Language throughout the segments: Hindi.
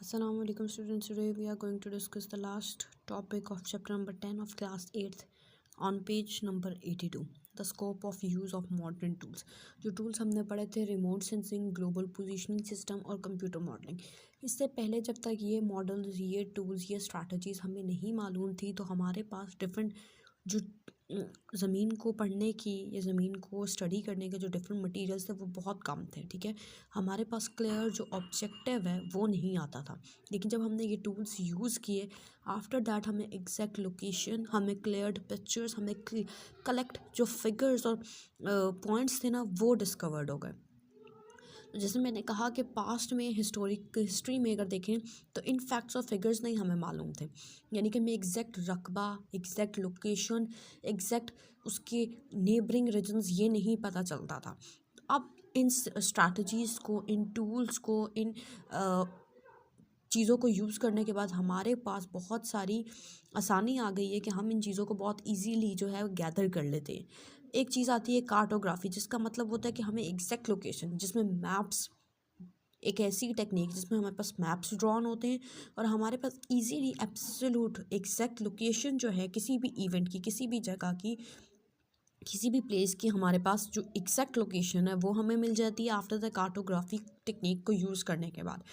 Assalamu alaikum students. Today we are going to discuss the last topic of chapter number 10 of class 8th on page number 82, the scope of use of modern tools. जो tools हमने पढ़े थे remote sensing, global positioning system और कंप्यूटर मॉडलिंग। इससे पहले जब तक ये मॉडल्स, ये टूल्स, ये स्ट्रैटेजीज हमें नहीं मालूम थी तो हमारे पास डिफरेंट जो ज़मीन को पढ़ने की या ज़मीन को स्टडी करने के जो डिफरेंट मटेरियल्स थे वो बहुत कम थे। ठीक है, हमारे पास क्लियर जो ऑब्जेक्टिव है वो नहीं आता था। लेकिन जब हमने ये टूल्स यूज़ किए, आफ्टर दैट हमें एग्जैक्ट लोकेशन, हमें क्लियर्ड पिक्चर्स, हमें कलेक्ट जो फिगर्स और पॉइंट्स थे ना वो डिस्कवर्ड हो गए। जैसे मैंने कहा कि पास्ट में हिस्ट्री में अगर देखें तो इन फैक्ट्स और फिगर्स नहीं हमें मालूम थे, यानी कि हमें एग्जैक्ट रकबा, एग्जैक्ट लोकेशन, एग्जैक्ट उसके नेबरिंग रीजन्स ये नहीं पता चलता था। अब इन स्ट्रैटेजीज़ को, इन टूल्स को, इन चीज़ों को यूज़ करने के बाद हमारे पास बहुत सारी आसानी आ गई है कि हम इन चीज़ों को बहुत इजीली जो है गैदर कर लेते हैं। एक चीज़ आती है कार्टोग्राफी, जिसका मतलब होता है कि हमें एग्जैक्ट लोकेशन, जिसमें मैप्स, एक ऐसी टेक्निक जिसमें हमारे पास मैप्स ड्रॉन होते हैं और हमारे पास इजीली एब्सोल्यूट एग्जैक्ट लोकेशन जो है किसी भी इवेंट की, किसी भी जगह की, किसी भी प्लेस की, हमारे पास जो एग्जैक्ट लोकेशन है वो हमें मिल जाती है आफ्टर द कार्टोग्राफी टेक्निक को यूज़ करने के बाद।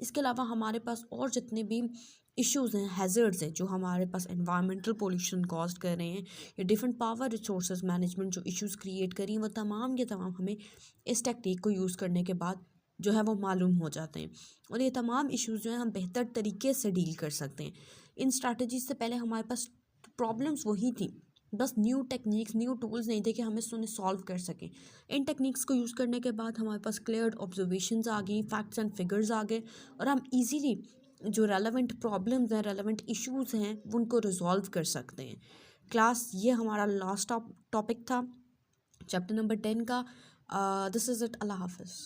इसके अलावा हमारे पास और जितने भी इश्यूज़ हैं, हैज़र्ड्स हैं, जो हमारे पास एनवायरमेंटल पोल्यूशन कॉज कर रहे हैं या डिफरेंट पावर रिसोर्सेज मैनेजमेंट जो इश्यूज़ क्रिएट करी हैं, वो तमाम के तमाम हमें इस टेक्निक को यूज़ करने के बाद जो है वो मालूम हो जाते हैं और ये तमाम इश्यूज़ जो हैं हम बेहतर तरीके से डील कर सकते हैं। इन स्ट्रैटेजीज से पहले हमारे पास प्रॉब्लम्स वही थी, बस न्यू टेक्निक्स, न्यू टूल्स नहीं थे कि हम इसको सॉल्व कर सकें। इन टेक्निक्स को यूज़ करने के बाद हमारे पास क्लियर ऑब्जर्वेशंस आ गई, फैक्ट्स एंड फिगर्स आ गए और हम इजीली जो रेलेवेंट प्रॉब्लम्स हैं, रेलेवेंट इश्यूज़ हैं, उनको रिजॉल्व कर सकते हैं। क्लास ये हमारा लास्ट टॉपिक था चैप्टर नंबर 10 का। This is it. अल्लाह हाफिज़।